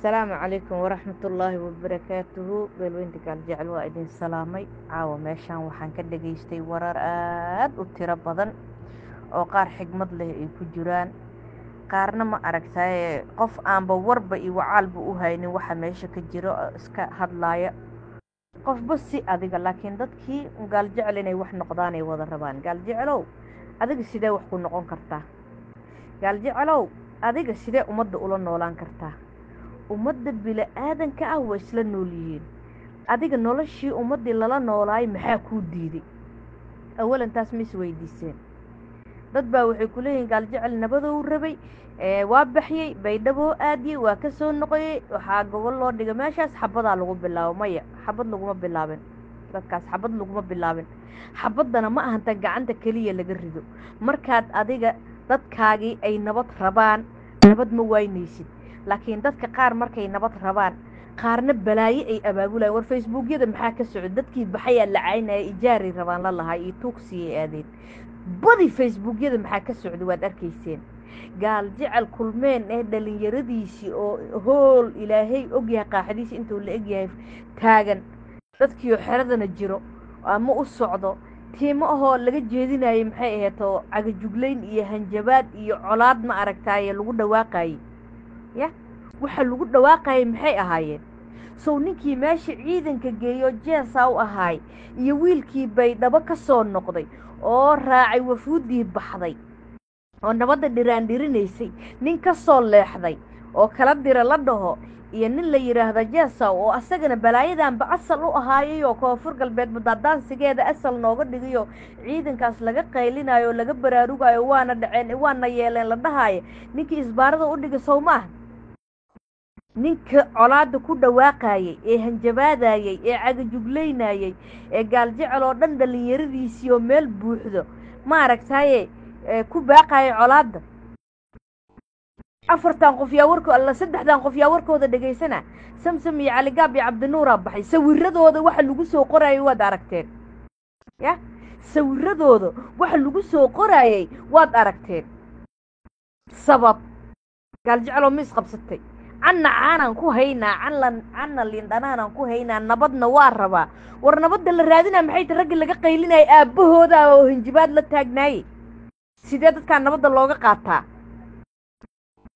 السلام عليكم ورحمة الله وبركاته beelweynta gaaljecel waa idin salaamay caawa meeshaan waxaan ka dhageystay warar aad u tiro badan oo qaar xigmad leh ay ku jiraan qaarna ma aragtaye qof aanba warba iyo wacaalba u haynin waxa meesha ka jiro oo iska hadlaaya qofba si adiga laakiin dadkii gaaljecel inay wax noqdaan ay wada rabaan gaaljecelow adiga sidee wax ku noqon kartaa gaaljecelow adiga sidee ummadda ula noolaan kartaa ummadda bili-aadanka ah waa isla nool yihiin adiga noloshii ummaddii lala noolaay maxaa kuu diiday awalan taas ma is weydiiseen dad baa waxay ku leeyihiin gaaljecel nabadow rabay waa baxyey baydhaboo aadiyey waa ka soo noqoyey waxaa gobol loo dhigay meeshaas xabadaa lagu bilaabo maya xabad laguma bilaabin dadkaas xabad laguma bilaabin xabaddana ma ahanta gacanta keliya laga rido markaad adiga dadkaagii ay nabad rabaan nabad ma waynaysid laakiin dadka qaar markay nabad rabaan qaarna balaaye ay abaabulayan war facebookyada maxaa ka socda dadkii baxayaa la caynaya ijaaray rabaan la lahaa iyo tuugsiyay aadeen badi facebookyada maxaa ka socda waad arkayseen gaaljecel kulmeen ee dhalinyaradiisii oo hool ilaahay ogyahay qaaxadiisi intuu la egyahay taagan dadkiioo xeradana jiro ama u socdo tiimo ahoo laga jeedinayay maxay aheeto cagajuglayn iyo hanjabaad iyo colaad ma aragtaaye lagu dhawaaqayay ya waxa lagu dhawaaqayay maxay ahaayeen sow ninkii meesha ciidanka geeyo jeesaa u ahaay iyo wiilkii baydhabo ka soo noqday oo raacay wafuuddii baxday oo nabadda dhiraandhirinaysay nin ka soo leexday oo kala dira la dhaho iyo nin la yidhaahda jeesaw oo asagana balaayadanba asal u ahaayayoo koonfur galbeed badadaansigeeda asal nooga dhigayo ciidankaas laga qaylinayo oo laga baraarugayo waana dhaceen waana yeeleen la dhahaayo ninkii isbaarada u dhigay sow maaha ninka colaada ku dhawaaqayay ee hanjabaadayay ee cagajuglaynayay ee gaaljecel oo dhan dhalinyaradiisii oo meel buuxdo ma aragtaye ku baaqayay colaada afartan qof yaa warko alla saddexdan qof yaa warkooda dhegaysana samsam iyo caligaab iyo cabdinuuraa baxay sawiradooda waxa lagu soo qorayay waad aragteen ya sawiradooda waxa lagu soo qorayay waad aragteen sabab gaaljecel ma isqabsatay canna caanaan ku haynaa canna lindhanaanan ku haynaa nabadna waa rabaa war nabadda la raadinaa maxay ta raggi laga qaylinaya aabbahooda oo hinjibaad la taagnaayey sidee dadkaa nabadda looga qaataa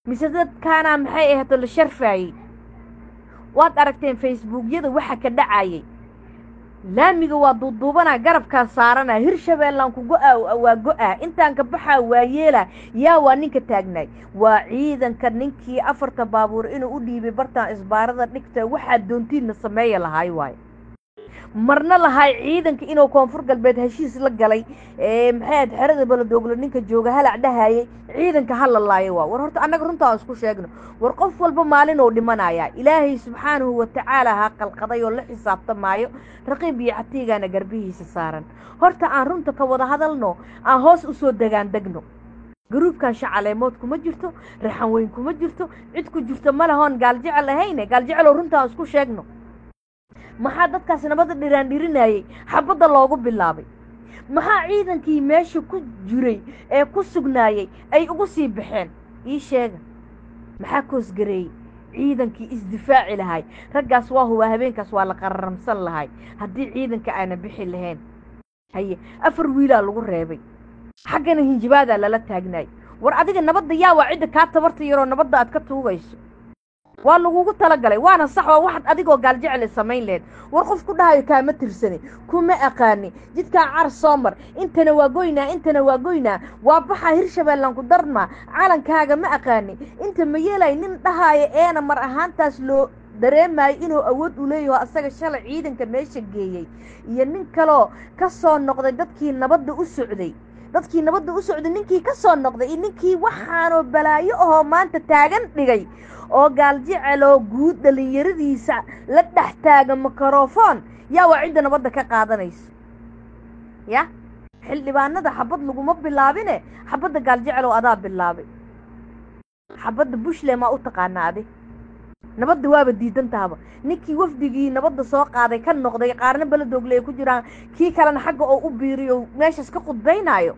mise dadkaana maxay ahato la sharfaayey waad aragteen facebookyada waxa ka dhacayay laamiga waa duuduubanaa garabkaa saaranaa hirshabeellaan ku go-aa waa go-aa intaan ka baxaa waa yeelaa yaa waa ninka taagnaay waa ciidanka ninkii afarta baabuur inuu u dhiibay bartaan isbaarada dhigta waxaad doontiinna sameeya lahaay waayo marna lahaay ciidanka inuu koonfur galbeed heshiis la galay maxay ahayd xerada baladooglo ninka jooga halac dhahayay ciidanka ha la laayo waa war horta annaga runtaa aan isku sheegno war qof walba maalin oo dhimanayaa ilaahay subxaanahu watacaala ha qalqaday oo la xisaabtamaayo raqiib iyo catiigaana garbihiisa saaran horta aan runta ka wada hadalno aan hoos usoo degaan degno garuubkan shacaleemood kuma jirto raxan weyn kuma jirto cid ku jirto ma lahoon gaaljecel ahayne gaaljecel oo runta aan isku sheegno maxaa dadkaas nabadda dhiraandhirinayay xabadda loogu bilaabay maxaa ciidankii meesha ku jiray ee ku sugnaayey ay ugu sii baxeen ii sheega maxaa koosgareeyey ciidankii isdifaaci lahay raggaas waa huwaa habeenkaas waa la qararamsan lahay haddii ciidanka aana bixi lahayn haye 4 wiilaa lagu reebay xaggana hinjibaadaa lala taagnaay war adiga nabadda yaa waa cidda kaa tabarta yaroo nabadda aad ka tuugayso waa lagugu talagalay waana sax waa waxaad adigoo gaaljecel samayn lehed war qof ku dhahayo kaama tirsani kuma aqaani jidkaa car soo mar intana waa goynaa waa baxaa hirshabeellaan ku darmaa calankaaga ma aqaani inta ma yeelay nin dhahaayo eena mar ahaantaas loo dareemayo inuu awood u leeyaho asaga shalay ciidanka meesha geeyey iyo nin kaloo ka soo noqday dadkii nabadda u socday ninkii ka soo noqday iyo ninkii waxaanoo balaayo ahoo maanta taagan dhigay oo gaaljeceloo guud dhalinyaradiisa la dhex taaga microphone yaa waa cidda nabadda ka qaadanayso ya xildhibaanada xabad laguma bilaabine xabadda gaaljecel oo adaa bilaabay xabadda bushle maa u taqaanaa adi nabadda waaba diidan tahaba ninkii wafdigii nabadda soo qaaday ka noqday qaarna beledoogle ay ku jiraan kii kalena xagga oo u biiriyo meeshaas ka qudbaynaayo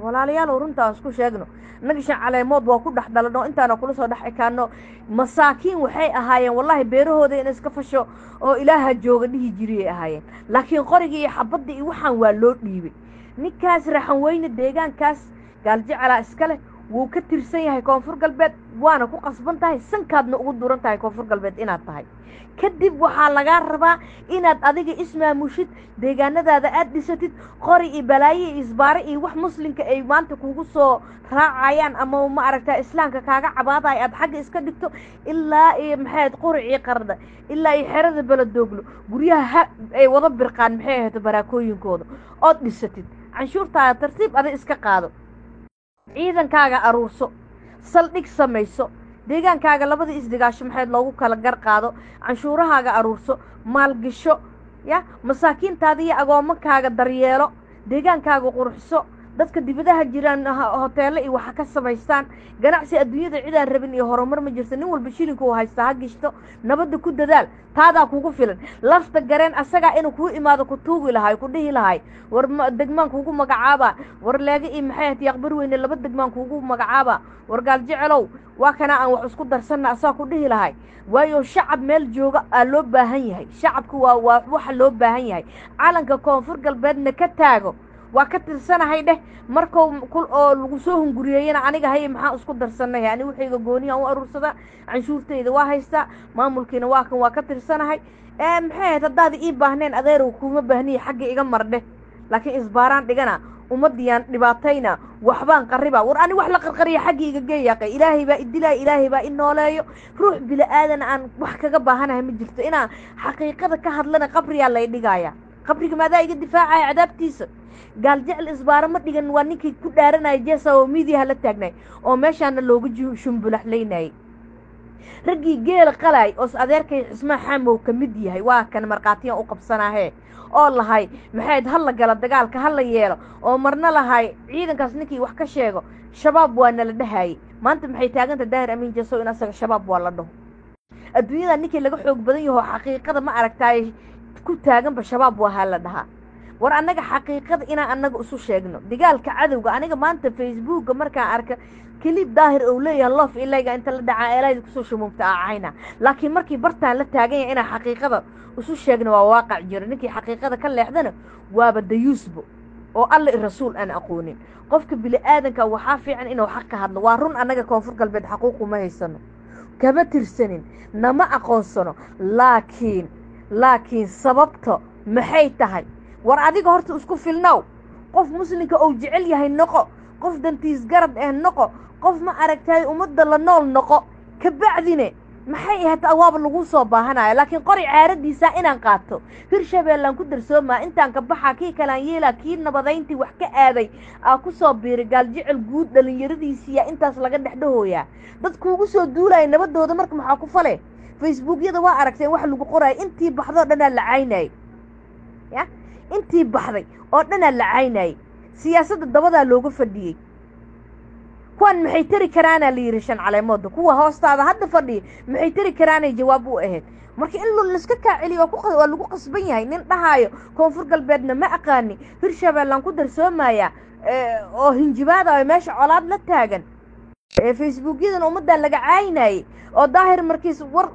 walaalayaal runtaa isku sheegno nagisha caleemood waa ku dhaxdalano intaana kula soo dhax ekaano masaakiin waxay ahaayeen wallahi beerahooda in iska fasho oo ilaaha jooga dhihi jiray ahaayeen laakiin qorigii iyo xabadii iyo waxaan waa loo dhiibay ninkaas raxan weyne deegaankaas gaaljecela iska leh wuu ka tirsan yahay koonfur galbeed waana ku qasban tahay sankaadna ugu duran tahay koonfur galbeed inaad tahay kadib waxaa lagaa rabaa inaad adiga ismaamushid deegaanadaada aad dhisatid qori iyo balaayo iyo isbaare iyo wax muslimka ay maanta kugu soo raacayaan ama ma aragtaa islaamka kaaga cabaadayo aad xagga iska dhigto ilaa iyo maxay quricii qarda ilaa iyo xerada baladooglo guryaha ay wada birqaan maxay ahayd baraakooyinkooda ood dhisatid canshuurtaada tartiib ada iska qaado ciidankaaga aruurso saldhig samayso deegaankaaga labada isdigaasho maxayd loogu kala gar qaado canshuurahaaga aruurso maalgasho ya masaakiintaada iyo agoomakaaga daryeelo deegaankaaga qurxiso dadka dibadaha jiraan hoteelo iyo waxa ka samaystaan ganacsi adduunyada cidaan rabin iyo horumar ma jirto nin walba shilinku uu haysta ha gishto nabadda ku dadaal taadaa kugu filan lafta gareen asagaa inuu kuu imaado ku tuugi lahay ku dhihi lahay war degmaan kuugu magacaaba war leega iyo maxay ahayd yaqbar weyne laba degmaan kuugu magacaaba war gaaljecelow waa kana aan wax isku darsanna asaa ku dhihi lahay waayo shacab meel jooga aa loo baahan yahay shacabku waa waxa loo baahan yahay calanka koonfur galbeedna ka taago waa ka tirsanahay dheh markuu kul oo lagu soo hunguriyeeyana aniga haye maxaa isku darsanay ani waxayga gooniya u aruursada canshuurtayda waa haystaa maamulkiina waa kan waa ka tirsanahay maxay ahayd haddaad ii baahneen adeerow kuma baahniya xagga iga mardhe laakiin isbaaraan dhigana ummadiyaan dhibaatayna waxbaan qarriba war ani wax la qarqariya xagga iga geeyaaqay ilaahay baa idilaa ilaahay baa i nooleeyo ruux bila aadan aan wax kaga baahanahay ma jirto inaan xaqiiqada ka hadlana qabriyaa lay dhigaya qabriga maadaa iga difaacaya cadaabtiisa gaaljecel isbaaro ma dhigan waa ninkii ku dhaaranaya jeesa oo miidiyaha la taagnay oo meeshaana loogu shumbulaxlaynayay raggii geela qalay oo adeerkay xismaa xaamow ka mid yahay waa kan markhaatiyan u qabsanaahe oo lahay maxayd hala gala dagaalka hala yeelo oo marna lahay ciidankaas ninkii wax ka sheego shabaab waa nala dhahayay maanta maxay taaganta daahir amiin jeesow in asaga shabaab waa la dhaho adduunyada ninkii laga xoog badan yaho xaqiiqada ma aragtaay ku taaganba shabaab waa hala dhahaa war annaga xaqiiqada inaan annaga isu sheegno dagaalka cadowga aniga maanta facebookga markaan arka kelib daahir ou leeyahay loof ilayga inta la dhacaa eelayd kusoo shumugta aacayna laakiin markii bartaan la taagan yahay inaan xaqiiqada isu sheegno waa waaqac jiro ninkii xaqiiqada ka leexdana waaba dayuusbo oo alla rasuul aan aqoonin qofka bini aadanka waxaa fiican inuu xaq ka hadlo waa run annaga koonfur galbeed xaquuq uma haysano kama tirsanin nama aqoonsano laakiin sababta maxay tahay war adiga horta isku filnow qof muslimka ou jecel yahay noqo qof dantiis garad noqo qof ma aragtay ummadda la nool noqo kabacdine maxay ahayd awaaba lagu soo baahanaya laakiin qori caaradiisa inaan qaato hirshabeellaan ku darsoomaa intaan ka baxa kii kalaan yeelaa kii nabadayntii wax ka aaday aa ku soo biiray gaaljecel guud dhalinyaradiisiiya intaas laga dhexdhahooyaa dad kuugu soo duulaya nabadooda marka maxaa ku fale facebookyada waa aragteen wax lagu qoraya intii baxdoo dhanaa la caynayay ya intii baxday oo dhanaa la caynayay siyaasadda dabadaa looga fadhiyey kuwan maxay tari karaanaa la yidhi shan caleemooda kuwa hoostaada hadda fadhiya maxay tari karaanay jawaab u ahayd marka in laiska kaaceliyo waa lagu qasban yahay nin dhahaayo koonfur galbeedna ma aqaani hirshabeellaan ku darsoomaya oo hinjibaada meesha colaad la taagan facebookyadan ummaddaa laga caynayay oo daahir markiis war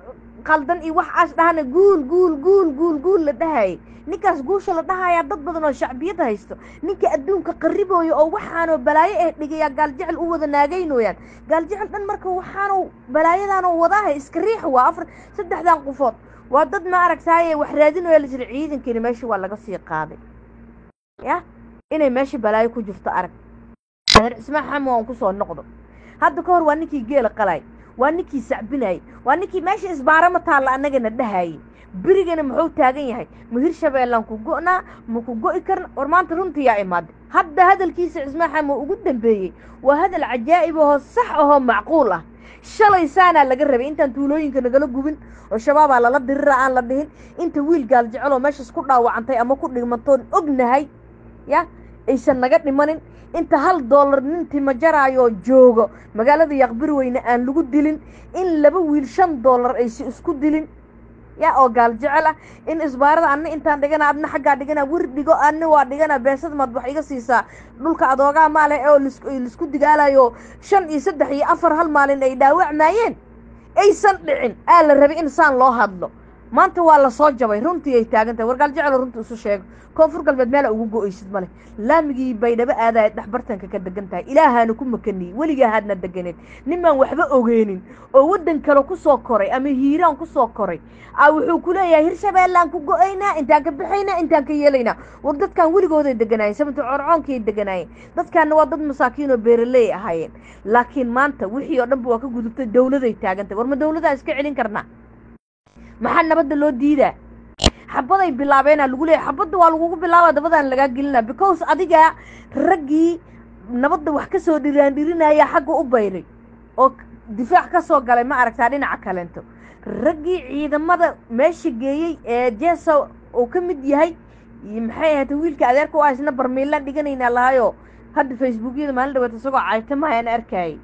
qaldan iyo wax aas dhahana guul la dhahayay ninkaas guusha la dhahayaa dad badan oo shacbiyad haysto ninka adduunka qarribooya oo waxaanoo balaayo dhigayaa gaaljecel u wada naagaynooyaan gaaljecel dhan marka waxaanuu balaayadaanoo wadaaha iska riix waa saddexdan qofood waa dad ma aragtaaye wax raadinooya la jira ciidankiina meesha waa laga sii qaaday ya inay meesha balaayo ku jirto arag adeer cismaan xamo aan kusoo noqdo hadda ka hor waa ninkii geela qalay waa ninkii sacbinayay waa ninkii meesha isbaarama taalla annagana dhahayay berigana muxuu taagan yahay ma hirshabeellaan ku go'naa ma ku go'i karna war maanta runtii yaa imaaday hadda hadalkiisa cismaan xamo ugu dambeeyey waa hadal cajaa'ib ahoo sax ahoo macquul ah shalay saanaa laga rabay intaan tuulooyinka nagala gubin oo shabaabaa lala dirira aan la dhihin inta wiil gaaljeceloo meeshaas ku dhaawacantay ama ku dhigmantoon ognahay ya aysan naga dhimanin inta $1 nin tima jaraayoo joogo magaalada yaqbir weyne aan lagu dilin in laba wiil $5 aysan isku dilin يا أو قال جعله إن إسبارة أن أنت عندنا أبنا حاجة عندنا ورديجو أن وعندنا بس مطبخ يجا سيسا دول كأدوغا ماله أو السكود دجالا يو شن يصدق هي أفر هالمال إنه يداوع معين أي صدقين قال الربي إنسان الله هذلو ما أنت والله صوجة بي رنتي يتاج أنت ورجال جعله رنتي وسوشيك كفر قلب ماله وجو إيش ماله لا مجي بين بقى هذا نحبرتن كده جنتها إلها نكون مكني ولي هادنا الدجنين نما وحبة أوجينين أو ودن كلو كسو كوري أمي هيران كسو كوري أو حكونا يا هيرشبه لان كوجو أينا أنت كبحينا أنت كيلينا وردت كان ولي جود الدجناي سمت عرعان كي الدجناي ضد كان وضد مساكين وبيرلي هاين لكن ما أنت وحي يقدم بواك جودت الدولة ذي تاج أنت ورم الدولة ذا إسكع علين كرنا محل نبض اللو ديدا حبضي باللعبين لقولي حبض والوجو باللعبة دبضا لقى قلنا because أديجا رجي نبض وحكسه ديرنا يا حق أبيري أو دفاع كسو قال ما أعرف تعرين عكلنتو رجي إذا ماذا ماشي جاي جالسة وكم هاي يمحيها تويل كأذيركو عايزنا برميلا ديجنا الله يو هاد فيسبوك يد مال دوت سوق عايتما أنا أركاي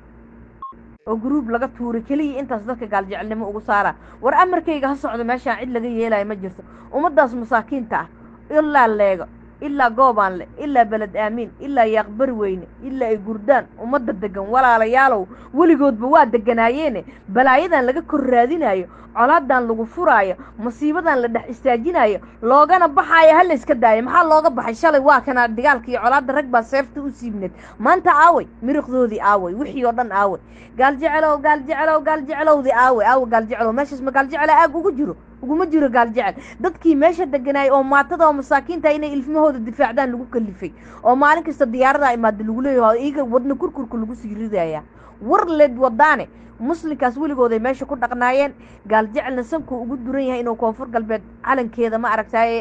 وجروب لقى توري كلي أنت صدق قال جعلنا مقصارة ورأمر كي جهص ماشي عيد لقي يلا يمجلس ومدرس مساكين تاع إلا الليجا إلا جوبان إلا بلد آمين إلا يقبر وين إلا يجردان ومد الدجن ولا ليالو ولي جود بواد دجنايين بلايدان لقى كرادين هاي علاقدان لقى فرايا مصيبتان لدح استاجينايا لوجانا بحايا هل إسكدايا محل لوجا بحي شالي واكنا الدجال كي علاقد ركبة سيفت وسيبنت ما أنت عاوي مرخذو ذي عاوي وحي ودن عاوي قال جعلوا ذي عاوي قال جعلوا ماشي اسمه قال جعله وجرو ومجرو قال جعل dadkii meesha deganay oo maatada oo masaakiinta inay ilmahooda difaacdaan lagu kalifay oo maalin kasta diyaarada imaad lagu leeyahay iiga wadna kurkurku lagu siiridaaya war leed wadaane muslimkaas waligood ay meesha ku dhaqnaayeen gaal jacalna sanku ugu duran yahay inuu koonfur galbeed calankeeda ma aragtay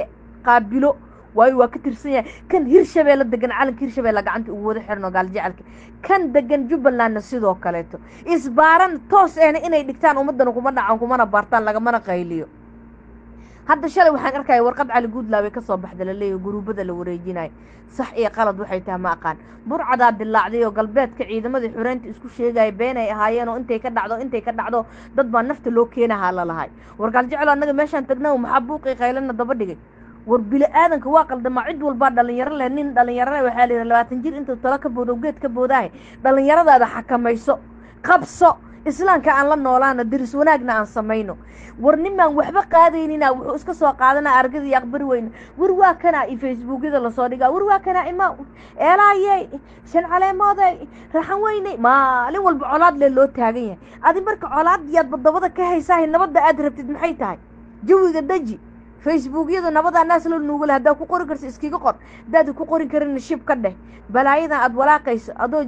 qaabilo waa ka tirsan yahay kan hirshabeelle degan calanka hirshabeelle gacanta ugu wada xirno gaal jacalka kan degan jubbaland sidoo kaleeto isbaaran toos ah inay dhigtaan ummadana kuma dhacan kuma baartaan laga mana qayliyo هذا الشيء وحنا أركي ورقد على جود لا بيكسر بحد اللي جروب هذا اللي وريجيناي صح إيه قلد وحيتها ما كان برعد عبد الله عليه وقلبات كعيد ما ذي حرنت إسكو شيء جاي بينه هايين وأنت يكدع عضو ضد ما نفت اللو كينا هلا لهاي ورقال جعلوا أنك ماشي أنتجنا ومحبوق خيلنا ضبط دقيق وربلا آذن كواقل دم عد والبعض اللي يرى لهنين اللي يرى وحالي لو تنجير أنت تلاك بودوجيت كبوداي اللي يرى هذا حكم يسوق قبصه إسلام كأن لنا ولا ندرس وناقنا عن سمينه ورنما وحبة قاديننا وإسك سوا قادنا أرجع يقبر وين ورواكنا في فيسبوك إذا لصادقة ورواكنا إما إلا يي شن على ماذا راح ويني ما لو البعلاد للو تاجيه هذه برك علاد يد بالضبط كهي ساهل نبض أدرب تدمحيتها جوي قدجي فيسبوك إذا نبض الناس اللي نقول هذا كوكور كرس إسكي كوكور ده كوكور كرن الشيب كده بلا إذا أدولا قيس أدو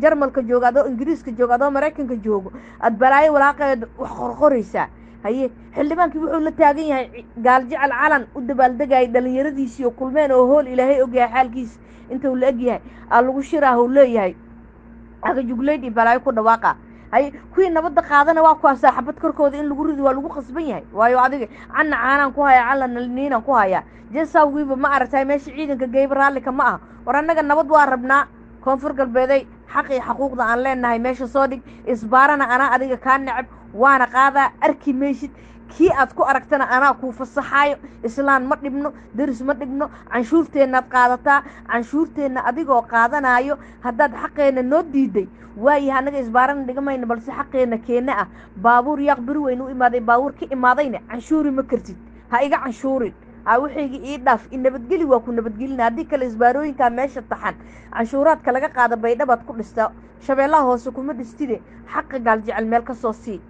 jarmalka jooga adoo ingiriiska jooga adoo mareykanka joogo ad balaayo walaaqeed wax qorqoraysa haye xildhibaankii wuxuu la taagan yahay gaal jecel calan u dabaaldegay dhalinyaradiisii oo kulmeen oo hool ilaahay ogyahay xaalkiis inta uu la egyahay lagu shiraa uu leeyahay aga jugleed balaayo ku dhawaaqa haye kuwii nabadda qaadana waa ku saaxabad korkooda in lagu ridi waa lagu qasban yahay waayo adiga canna caanaan ku haya calan niinaan ku haya jeesawgiiba ma aragtay meesha ciidanka geeyb raalika ma aha war annaga nabad waa rabnaa koonfur galbeeday حقي حقوقنا أن لنا هاي ماشي صادق إسبارنا أنا أديك كان نعب وأنا قاعدة أركي ماشي كي أتكو أركتنا أنا أكو في الصحايا إسلام ما تبنو درس ما تبنو عن شورتنا قاعدة عن شورتنا أديك وقاعدنا أيو هداد حقنا نودي دي واي هنك إسبارنا ديك ما ينبلس حقنا كينا بابور يقبروا إنه إمادي بابور كي إمادينا عن شوري مكرتي هايقا عن شوري وحيجي إيداف إن بتجلي وكنا بتجلينا هذيك الإسباروين كان ماشي الطحن عشورات كلاجا قاعدة بيدا بتكون لسه شبه الله هو سكون مدستيري حق قال جعل ملك الصوصي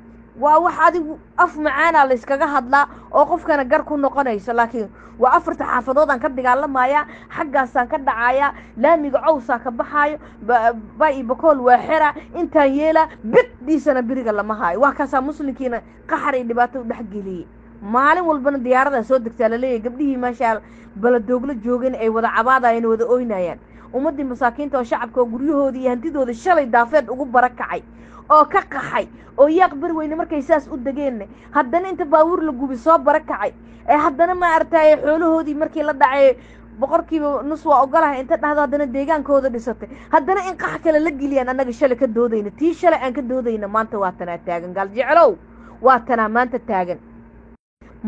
وواحد أف معانا اللي سكجا هذلا أوقف كان جار كون نقنيس لكن وأفرت حافظات عن كده قال لما يا حق سان كده عيا لا ميجعوسا كبحاي باي بقول وحرة أنت يلا بت دي سنة بريق لما هاي وهكذا مسلم كنا قحري اللي باتو بحقي لي maalin walbana diyaarada soo degtaa la leeyahay gabdhihii maashaal baladoogla joogeen ay wada cabaadayeen wada ooynayaan ummadii masaakiinta oo shacabka oo guryahoodii iyo hantidooda shalay daafeed ugu barakacay oo ka qaxay oo yaqbar weyne markay saas u dageen haddana inta baawur la gubi soo barakacay ee haddana ma artay xoolahoodii markii la dhacay boqorkiiba nus waa ogolahay inta dhahdo haddana deegaankooda dhisatay haddana in qax kale la geliyaan annaga shalay ka doodayna tii shalay aan ka doodayna maanta waa tanaa taagan gaal jeclow waa tanaa maanta taagan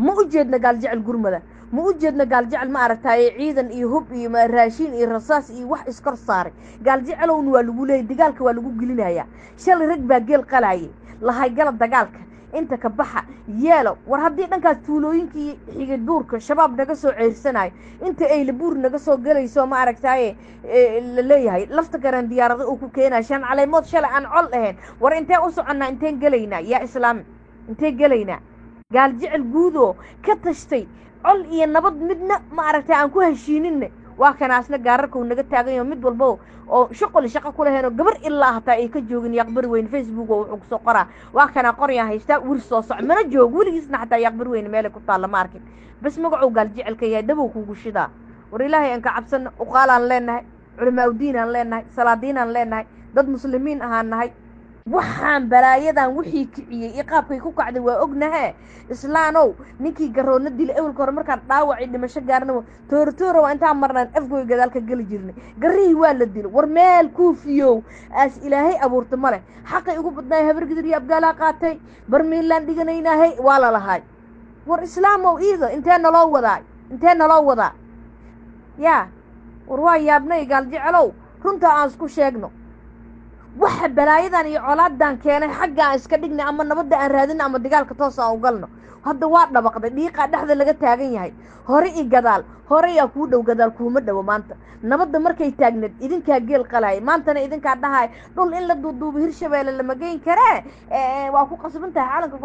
ma u jeedna gaal jecel gurmada ma u jeedna gaal jecel ma aragtay ciidan iyo hub iyo raashin iyo rasaas iyo wax iskor saaray gaal jecelowna waa lagu leeyahay dagaalka waa lagu gelinaya shalay rag baa geel qalaayay lahay gala dagaalka inta ka baxa yeelo war haddii dhankaas tuulooyinkii xigay duurka shabaab naga soo ceersanayo inta ay labuur naga soo galayso ma aragtay la leeyahay lafta garan diyaarada uu ku keenay shan caleemood shalay aan col ahayn war intee u soconnaa inteen galaynaa yaa islaam intee galaynaa gaal jecel guudo ka tashtay col iyo nabad midna ma aragtay aan ku heshiininne waa kanaasna gaararka uu naga taagayo mid walba oo shaqo kula heeno gabar ilaa hataa ay ka joogin yaqbar weyn Facebook oo wuxuu soo qoraa waa kana qoryaa haysta wir soo soc mana joog wiligiisna hataa yaqbar weyn meel ku taala ma arkin bas magacu gaal jecelka yahay dabow kugu shidaa war ilaahay aan ka cabsan u qaalaan leenahay culamaa diin aan leenahay salaadiin aan leenahay dad muslimiin ahaan nahay waxaan balaayadan wixii kiciyay iqaabkay ku kacday waa ognahay islaanow ninkii garoona dil awlka hore markaan dhaawacay dhimasho gaarnimo toortooro waa intaan marnaan afgooy gadaalka gali jirnay garihii waa la dilo war meel kuufiyow aas ilaahay abuurta male xaqay ugu badnaay habargidir iyo abgaalaa qaatay barmiilaan dhiganaynaahay waa la lahaay war islaamow iida intee naloo wadaa yaa war waa yaabnay gaal jecelow runta aan isku sheegno waxa balaayadan iyo colaadan keenay xagga aan iska dhignay ama nabadda aan raadin ama dagaalka toos aan u galno hadda waa dhabaqday dhiiqa dhexda laga taagan yahay hore i gadaal hore yaa kuu dhow gadaal kuuma dhowo maanta nabadda markay taagneed idinkaa geel qalaayay maantana idinkaa dhahay dhul in la duuduubo hirshabeelle lama geyn karee waa ku qasban tahay calanka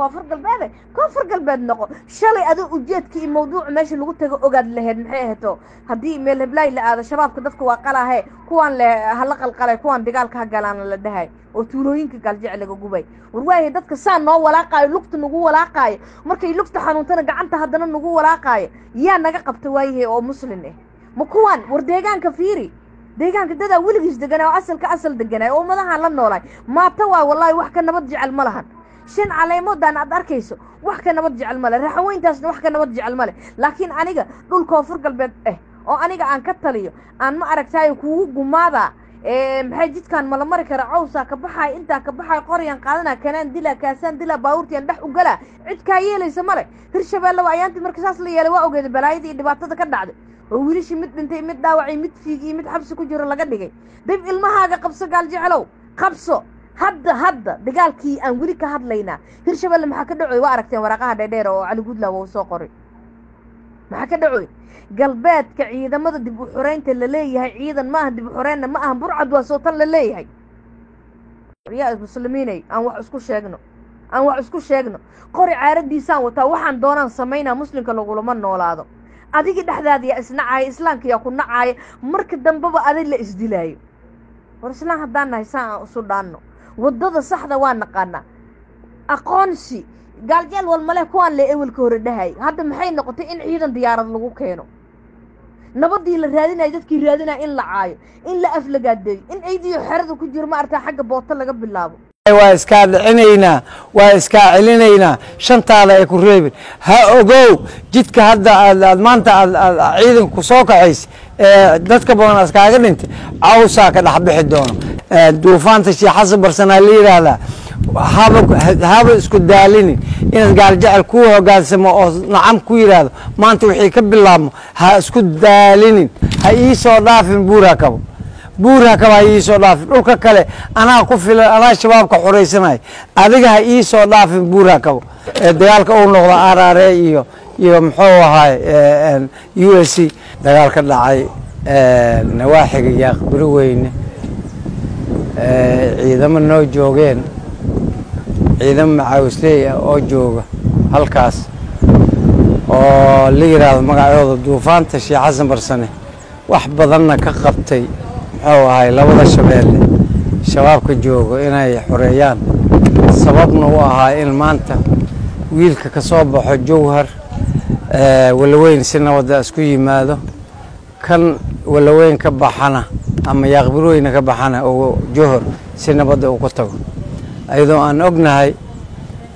koonfur galbeed noqo shalay adoo ujeedka iyo mawduuca meesha lagu tago ogaad laheyd maxay ahato haddii meel heblaay la aado shabaabka dadka waa qalaahe kuwaan le hala qalqalay kuwaan dagaalka ha galaana la dhahay oo tuulooyinka gaal laga gubay war waaye dadka saa noo walaaqaayo lugta nagu walaaqaayo markay lugta xanuuntana gacanta haddana nagu walaaqaayo yaa naga qabta waayahay oo muslim ah ma kuwaan war deegaanka fiiri deegaanka dadaa weligiis deganaa oo asal deganaa oo madahan la noolay maata waa wallahi wax ka nabad jecel ma lahan shan caleemoodaan aad arkayso wax ka nabad jecel male raxaweyntaasna wax ka nabad jecel male laakiin aniga dhul koonfur galbeed oo aniga aan ka taliyo aan ma aragtaayo kuugu gumaada maxay jidkaan mala mari kara cawsaa ka baxay intaa ka baxay qoryan qaadana kanaan dila kaasaan dila baawurtiyan dhex u gala cid kaa yeelaysa male hirshabeelle waa ayaantii marka saas la yeelay waa ogeeda balaayadii iyo dhibaatada ka dhacday oo wiilashii mid dhintay mid dhaawacay mid fiigiyey mid xabsi ku jiro laga dhigay dib ilmahaaga qabso gaal jecelow qabso hadda dagaalkii aan weli ka hadlaynaa hirshabeelle maxaa ka dhacoy waa aragteen waraaqaha dheedheer oo cali gudlaaw uu soo qoray maxaa ka dhacoy galbeedka ciidamada dib u xoreynta la leeyahay ciidan ma aha dib u xoreynna ma aha burcad waa soo tan la leeyahay yaa muslimiinay aan wax isku sheegno qori caaradiisaan wataa waxaan doonaan samaynaa muslimka lagulama noolaado adigii dhexdaada yaa isnacaaya islaamka yaa ku nacaaya marka dambeba adig la isdilaayo war islaan haddaan nahay saan aan isu dhaanno waddada saxda waa naqaanaa aqoonsi gaaljeel walmale kuwaan le ewelka hore dhahay hadda maxay noqotay in ciidan diyaarad lagu keeno nabadii la raadinayo dadkii raadinaya in la caayo in la aflagaadeeyo in ciidiyo xerada ku jiro ma artaa xagga boota laga bilaabo waa iskaa dhicinaynaa waa iskaa celinaynaa shantaada ay ku reebin ha ogow jidka hadda aad maanta aad ciidanku soo kaxaysa dadka badan askaaga dhintay cawsaa ka dhex bixi doono duufaanta sheekh xasan barsanaa la yidhaahdaa haba isku daalinin inaad gaal jecel ku hogaansamo oo nacam ku yidhaahdo maanta wixii ka bilaabmo ha isku daalinin ha ii soo dhaafin buurakabo ha ii soo dhaafin dhulka kale anaa ku filan anaa shabaabka xoraysanaya adiga ha ii soo dhaafin buurakabo dagaalka uu noqdo RRA iyo muxuu ahaay USC dagaal ka dhacay nawaaxiga yaaqbari weyne ciidamo noo joogeen ciidamo macaawisley ah oo jooga halkaas oo la yidhaahdo magacooda duufaanta sheekh xasan barsane wax badanna ka qabtay muxuu ahay labada shabeelle shabaabka joogo inay xoreeyaan sababna u ahaa in maanta wiilka ka soo baxo jowhar walaweyn si nabadda isku yimaado kan walaweyn ka baxana ama yaaqbirweyne ka baxana oo jowhar si nabadda uu ku tago ayadoo aan ognahay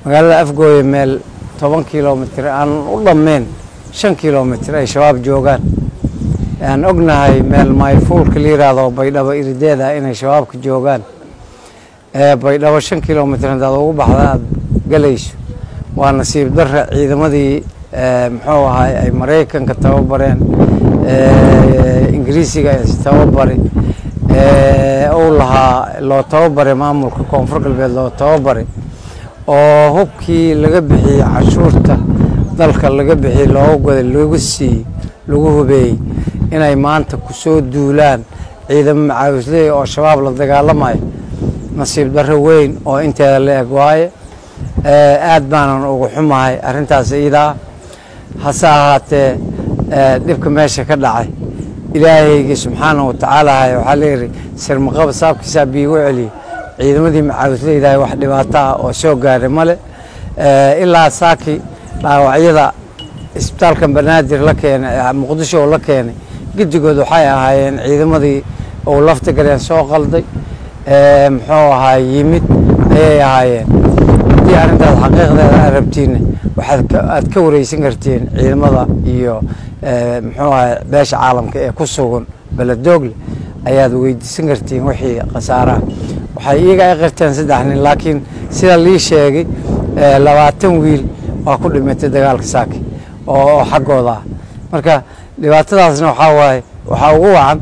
magaalada afgooye meel 10 kilomitir aan u dhammeyn 5 kilomitir ay shabaab joogaan aan ognahay meel mayfuulka la yiraahdo baydhabo irideeda inay shabaabka joogaan baydhabo 5 kilomitir hadda ugu baxda galayso waa nasiib darra ciidamadii muxuu ahay ay maraykanka tababareen ingiriisiga tababari uu lahaa loo tababaray maamulka koonfur galbeed loo tababaray oo hubkii laga bixiyey cashuurta dalka laga bixiyey loogu goday loogu siiyey lagu hubeeyey inay maanta ku soo duulaan ciidamo macaawisley oo shabaab la dagaalamayo nasiib darro weyn oo inteeda la eg waaye aad baanan ugu xumahay arrintaas iidaa hase ahaatee dhibka meesha ka dhacay ilaahaygi subxaanahu watacaala waxaa layidhi sirmaqaba saabkiisaa biigu celiyey ciidamadii macaawisleydahay wax dhibaato ah oo soo gaaray male ilaa saaki dhaawacyada isbitaalkan banaadir la keenay muqdisho oo la keenay guddigood waxay ahaayeen ciidamadii uu lafta galeen soo qalday muxuu ahaa yimid ayay ahaayeen haddii arrintaas xaqiiqdeeda aad rabtiinna aad ka wareysan kartiin ciidamada iyo muxuu ahaa beesha caalamka ee ku sugan beledoogle ayaad weydiisan kartiin wixii khasaaraha waxay iyaga ay qirteen 3 nin laakiin sida lii sheegay 20 wiil waa ku dhimatay dagaalka saaki oo xaggooda ah marka dhibaatadaasna waxaa ugu wacan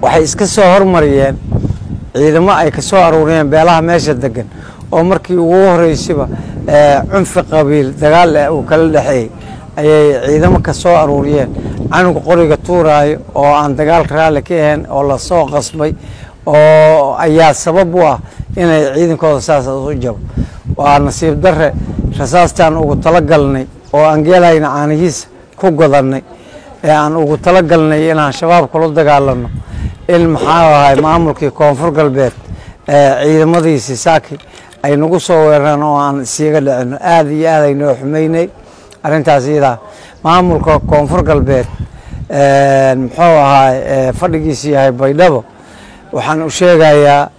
waxay iska soo hormariyeen ciidamo ay ka soo aruuriyeen beelaha meesha degan oo markii ugu horeysayba cunfi qabiil dagaal uu kala dhaxeeyay ayay ciidamo ka soo aruuriyeen canuga qoriga tuuraayo oo aan dagaalka raalli ka ahayn oo la soo qasbay oo ayaa sabab u ah inay ciidankooda saas u jabo waa nasiib darre rasaastaan ugu talagalnay oo aan geelayna caanihiisa ku godannay ee aan ugu talagalnay inaan shabaab kula dagaalano in maxaa ahay maamulkii koonfur galbeed ciidamadiisii saaki ay nagu soo weerareen oo aan isiiga dhicino aad iyo aad ay noo xumaynay arrintaas iyadaa maamulka koonfur galbeed muxuu ahay fadhigiisi yahay baydhabo waxaan u sheegayaa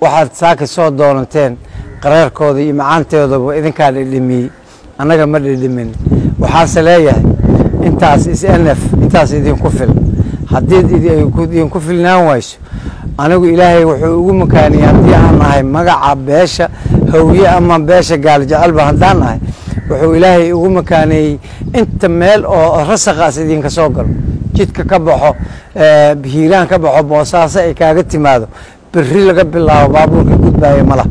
waxaad saaki soo doonateen qaraarkooda iyo macaanteedaba idinkaa dhidhimiyey annaga ma dhidhimin waxaase leeyahay intaas isnf intaas idinku fil haddii idinku filnaan wayso anigu ilaahay wuxuu ugu makaaniyey haddii aan nahay magaca beesha hawye ama beesha gaaljecalba haddaan nahay wuxuu ilaahay ugu makaaniyey inta meel oo rasaqaas idinka soo galo jidka ka baxo hiiraan ka baxo boosaaso ay kaaga timaado berri laga bilaabo baabuurka gudbaaya ma laha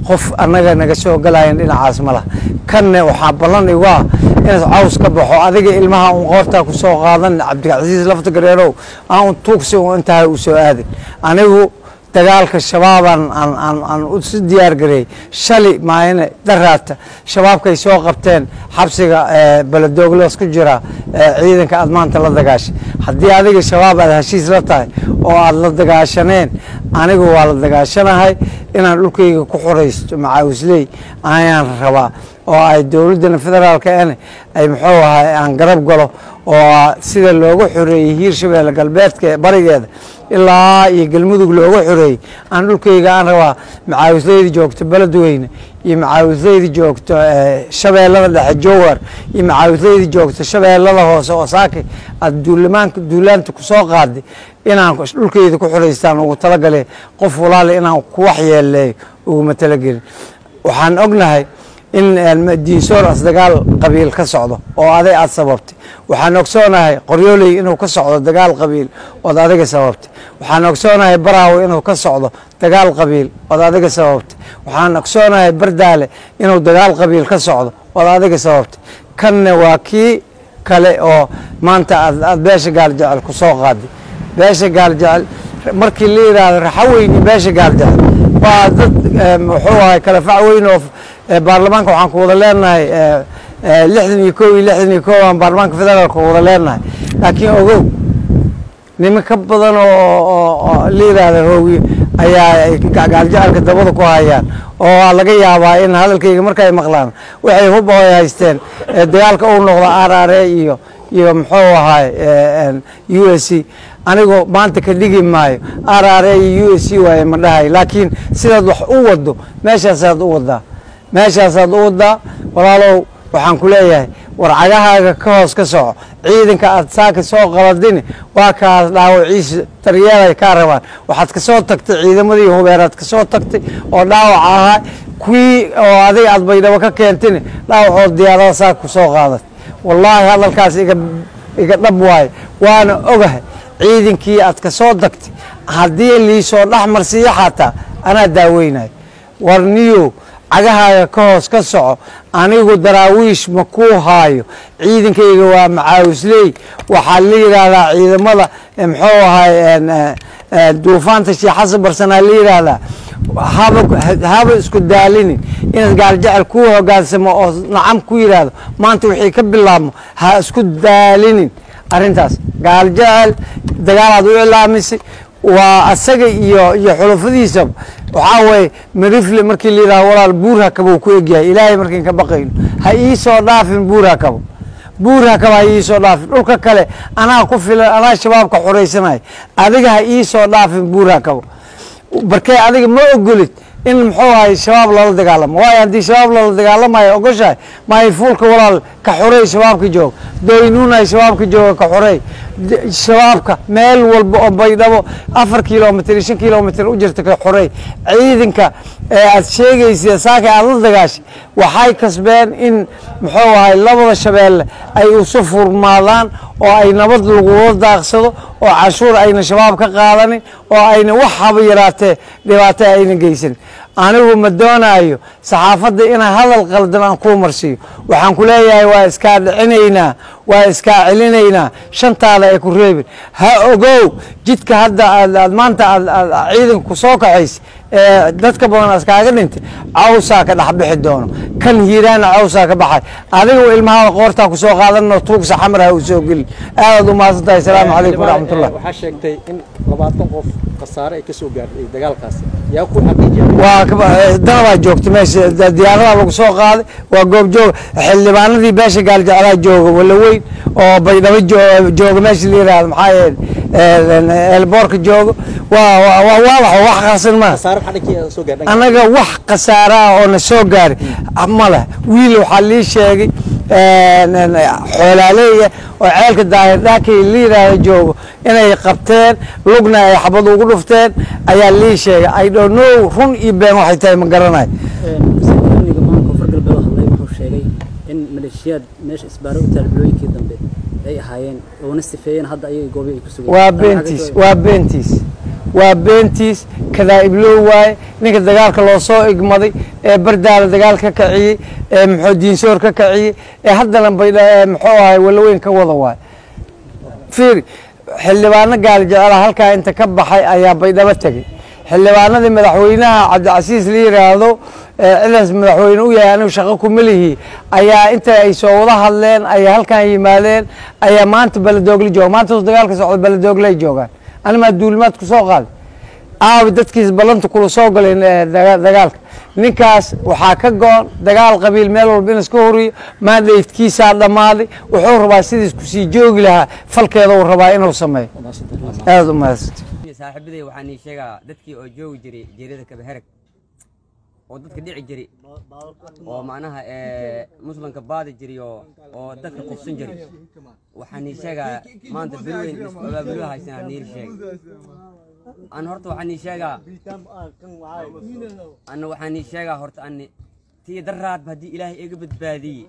qof annaga naga soo galayan dhinacaas ma laha kanne waxaa ballan igu ah inaad caws ka baxo adiga ilmaha un qoortaa ku soo qaadan cabdicasiis lafta gareerow aan un tuugsi un intahay u soo aadin anigu dagaalka shabaabaan aan u si diyaar gareeyey shali maayne daraata shabaabkay soo qabteen xabsiga beledoglos ku jira ciidanka aad maanta la dagaashay haddii adiga shabaab aad heshiis la tahay oo aad la dagaashaneen anigu waa la dagaashanahay inaan dhulkayga ku xoraysto macaawisley ayaan rabaa oo ay dowladdana federaalka ay muxuu ahay aan garab galo oo sida loogu xoreeyey hiirshabeelle galbeedka barigeeda ilaa iyo galmudug loogu xoreeyey aan dhulkayga aan rabaa macaawisleyda joogto beledweyne iyo macaawisleyda joogto shabeellada dhexe jowhar iyo macaawisleyda joogto shabeellada hoose oo saaki aad duulaanta ku soo qaaday inaan dhulkayda ku xoreystaan ugu talagale qof walaale inaan ku waxyeeleeyo uguma talagelin waxaan ognahay in diisoor as dagaal qabiil ka socdo oo aday aad sababtay waxaan ogsoonahay qoryooley inuu ka socdo dagaal qabiil ood adiga sababtay waxaan ogsoonahay baraawe inuu ka socdo dagaal qabiil ood adiga sababtay waxaan ogsoonahay bardaale inuu dagaal qabiil ka socdo ood adiga sababtay kanna waa kii kale oo maanta aad beesha gaaljecel ku soo qaaday beesha gaaljecel markii la yidhaahdo raxaweyni beesha gaaljecel waa dad muxuu ahay kala fac weyn oo baarlamaanka waxaan ku wada leenahay 61 aan baarlamaanka federaalka wada leenahay laakiin ogow niman ka badan oo la yidhaahdo hoowiye ayaa gaaljecalka dabada ku hayaan oo laga yaabaa in hadalkayga markay maqlaan waxay hub oo haysteen dagaalka uu noqdo RRA iyo muxuu ahay USC anigoo maanta ka dhigi maayo RRA iyo USC waaye ma dhahay laakiin sidaad wax u wado meeshaasaad u wadaa walaalow waxaan ku leeyahay war cagahaaga ka hoos ka soco ciidanka aad saaka soo qaladini waa kaas dhaawaciisa daryeelay kaa rabaan waxaad ka soo tagtay ciidamadii hubeeraad ka soo tagtay oo dhaawac ahaa kuwii oo adiga aad baydhabo ka keentini dhaawacood diyaarada saaka ku soo qaadat wallaahi hadalkaas iga dhab waaye waana ogahay ciidankii aad ka soo tagtay haddii liisoo dhex marsiiyo xataa anaa daaweynayo warniyow cagahaaga ka hoos ka soco anigu daraawiish ma kuu haayo ciidankayga waa macaawisley waxaa la yidhaahdaa ciidamada muxuu ahay duufaanta sheekh xasan barsanaa la yidhaahdaa haba isku daalinin inaad gaaljecel kuu hogaansamo oo nacam ku yidhaahdo maanta wixii ka bilaabmo ha isku daalinin arrintaas gaaljecel dagaalaad u ilaamisay waa asaga iyo xulufadiisa waxaa weeye marifle markii la yidhahdo walaal buur hakabuu ku egyahay ilaahay markiin ka baqayno ha ii soo dhaafin buur hakabo ha ii soo dhaafin dhulka kale anaa ku filan anaa shabaabka xoraysanaya adiga ha ii soo dhaafin buur hakabo barkee adiga ma ogolid in muxuu ahay shabaab lala dagaalamo waayo haddii shabaab lala dagaalamayo ogoshahay maayo fuulka walaal ka xorey shabaabka jooga dooynuunay shabaabka jooga ka xorey shabaabka meel walba oo baydhabo 4 kilomitr 5 kilomitr u jirta ka xorey ciidanka aad sheegaysa saaka aad la dagaashay waxay kasbeen in muxuu ahay labada shabeelle ay isu furmaadaan oo ay nabad lagu daaqsado oo cashuur ayna shabaab ka qaadanin oo ayna wax haba yaraatee dhibaato ayna geysan anigu ma doonayo saxaafadda inay hadal qaldan aan kuu marsiiyo waxaan ku leeyahay waa iskaa dhicinaynaa waa iskaa celinaynaa shantaada ay ku reebin ha ogow jidka hadda aad maanta aad ciidanka ku soo kaxaysa dadka badan askaaga dhintay cawsaa ka dhex bixi doono kan hiiraana cawsaa ka baxay adigu ilmahaada qoortaa ku soo qaadanoo tuugsa xamar ha u soo gelin aadaad u mahadsantahay asalaamu calaykum waraxmatullah waxaa sheegtay in 20 qof khasaare ay ka soo gaartay dagaalkaas yaa ku xaqiijiyay danabaa joogta meesha diyaaradaha lagu soo qaaday waa goob joog xildhibaanadii beesha gaaljeclaa jooga wala weyn oo baydhabo jooga meesha la yidhaahdo maxaa yeele eelboorka jooga waa waadax wax qarsan ma anaga wax khasaare ah oo na soo gaaray ma leh wiil waxaa lii sheegay xoolaaleeya oo ceelka daahir la yidhaahdo joogo inay qabteen lugna ay xabad ugu dhufteen ayaa lii sheegay I don't know run iyo been waxay tahay ma garanayo amniga maamulka koonfur galbeed hadlay wuxuu sheegay in maleeshiyaad meesha isbaaro u taal bilooyinkii dambe ay ahaayeen oo na sifeeyeen hadda ayaga goobi ay ku sugan waa beentiis kadaa iblow waaye ninka dagaalka loo soo igmaday ee bardaala dagaal ka kaciyey ee muxuu diinsoor ka kaciyey ee haddana muxuu ahay walaweyn ka wada waaye fiiri xildhibaano gaaljecela halkaa inta ka baxay ayaa baydhabo tegey xildhibaanadii madaxweynaha cabdicasiis la yidhaahdo cidaas madaxweyne u yahay anigu shaqo kuma lihi ayaa inta ay soo wada hadleen ayaa halkan yimaadeen ayaa maanta baladoogla jooga maanta dagaalka socda baladooglay joogaan animaa duulimaad ku soo qaaday aabi dadkiis ballanta kula soo galeen dagaalka ninkaas waxaa ka go-an dagaal qabiil meel walba in iska horiyo maandhaydkiisaa dhammaaday wuxuu rabaa sidiis kusii joogi lahaa falkeeda uu rabaa inuu sameeyo aad u mahadsantay saaxiibaday waxaan ii sheegaa dadkii oo joogi jiray jeerada kabahereg oo dadka dhici jiray oo macnaha muslimka baadi jiray oo dadka qufsan jiray waxaan ii sheegaa maanta bilweyn isbabaabulo haysanaa niir sheegay أنا هرت وحني شجع أنا وحني شجع هرت أني تي درات بدي إلهي إجبت بادي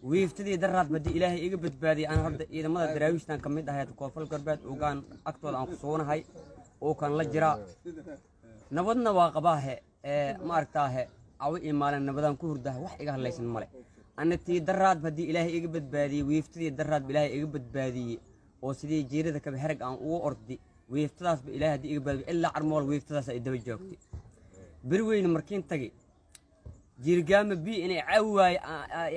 ويفتدي درات بدي إلهي إجبت بادي أنا هرت إذا ما دراويش كان كمية هاي تكافل كربات وكان أكتر عن خصوصنا هاي وكان لجرا نبضنا واقباه ما أرتاه أو إيمان نبضنا كور ده وح إجاه ليس الملك أنا تي درات بدي إلهي إجبت بادي ويفتدي درات بإلهي إجبت بادي وسيدي جيرة كبهرج عن أرضي ويفتداس بإله دي إقبال إلا عرمول ويفتداس إدبي جوكتي بروين مركين تجي جيرجام بي إني عواي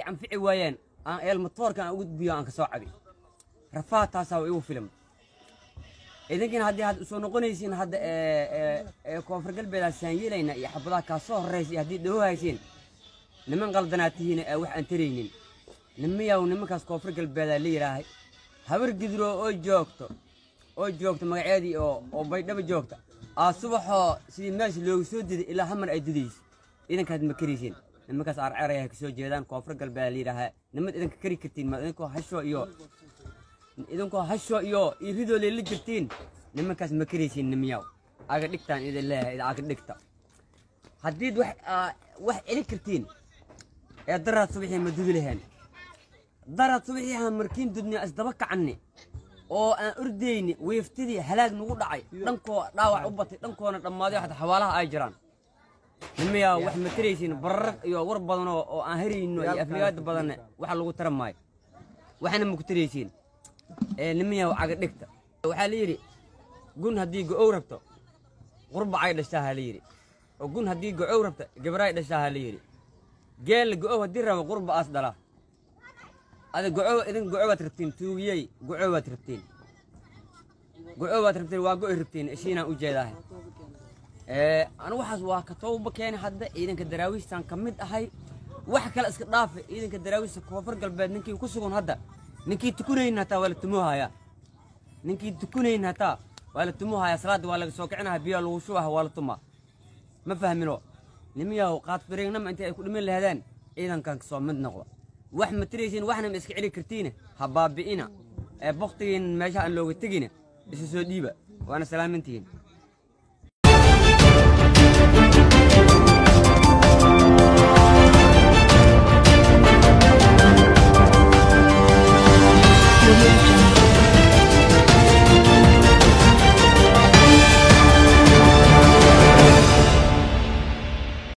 عم في عوايان المطور كان أود بيه عن كساعبي رفعت تساوي إيوه فيلم إذا كان هذا سون قنيسين هذا كونفر قلبي للسانية لينا يحبلا كسر رئيس هذه دهوا هيسين لمن قلدناتين وح أنترينين لمية ونمك كونفر قلبي اللي راهي هبر قدروا أو جوكتو oo joogto magaceedii oo baydhabo joogta subaxoo sidii meesha loogu soo diday ilaa hamar ay dudayso idankaad ma kariisiin nimankaas arcaraya kasoo jeedaan koonfur galbeed la yidhaahaa nimad idinka kari kartiin ma idinkoo hasho iyo iridoo leela jirtiin nimankaas ma karaysiin nimiyaw aga dhigtaan idin leeyahay aga dhigta haddiid wax celi kartiin ee daraad subaxii ma dubi laheen daraad subaxii ha markiin dudniya isdaba kacanni oo aan ordayni weeftidii halaag nagu dhacay dhankoo dhaawac u batay dhankoona dhammaaday xataa xawaalaha ay jiraan nimiyaa wax ma taraysiin bararag iyo war badan oo aan harayno iyo afligaada badan waxa lagu taran maayo waxna ma ku taraysiin nimiyaa aga dhigta waxaa la yidhi gun haddii go'ow rabto qurbacay dhashaa la yidhi oo gun haddii go'ow rabto gabraay dhashaa la yidhi geel go'ow haddii rabo qurbaas dhala ada go'ow idin go'ow baad rabtiin tuugiyey go'ow baad rabtiin waa go'oy rabtiin ishiinaan u jeedahay anu waxaas waa ka tooba keenay hadda ciidanka daraawiishtan ka mid ahay wax kale iska dhaafe ciidanka daraawiishta koonfur galbeed ninkii ku sugan hadda ninkii tukunayna hataa waa la tumuhayaa salaada waa laga soo kicinaha biyo lagu shubaha waa la tumaa ma fahmino nimiyaw qaad fariignama intii ay ku dhimin lahaadaan ciidankan kasoo mid noqda wax ma tiraysiin waxna ma iska celi kartiine ha baabi'ina baktigiin meesha aan looga tegine isu soo dhiiba waana salaamintihiin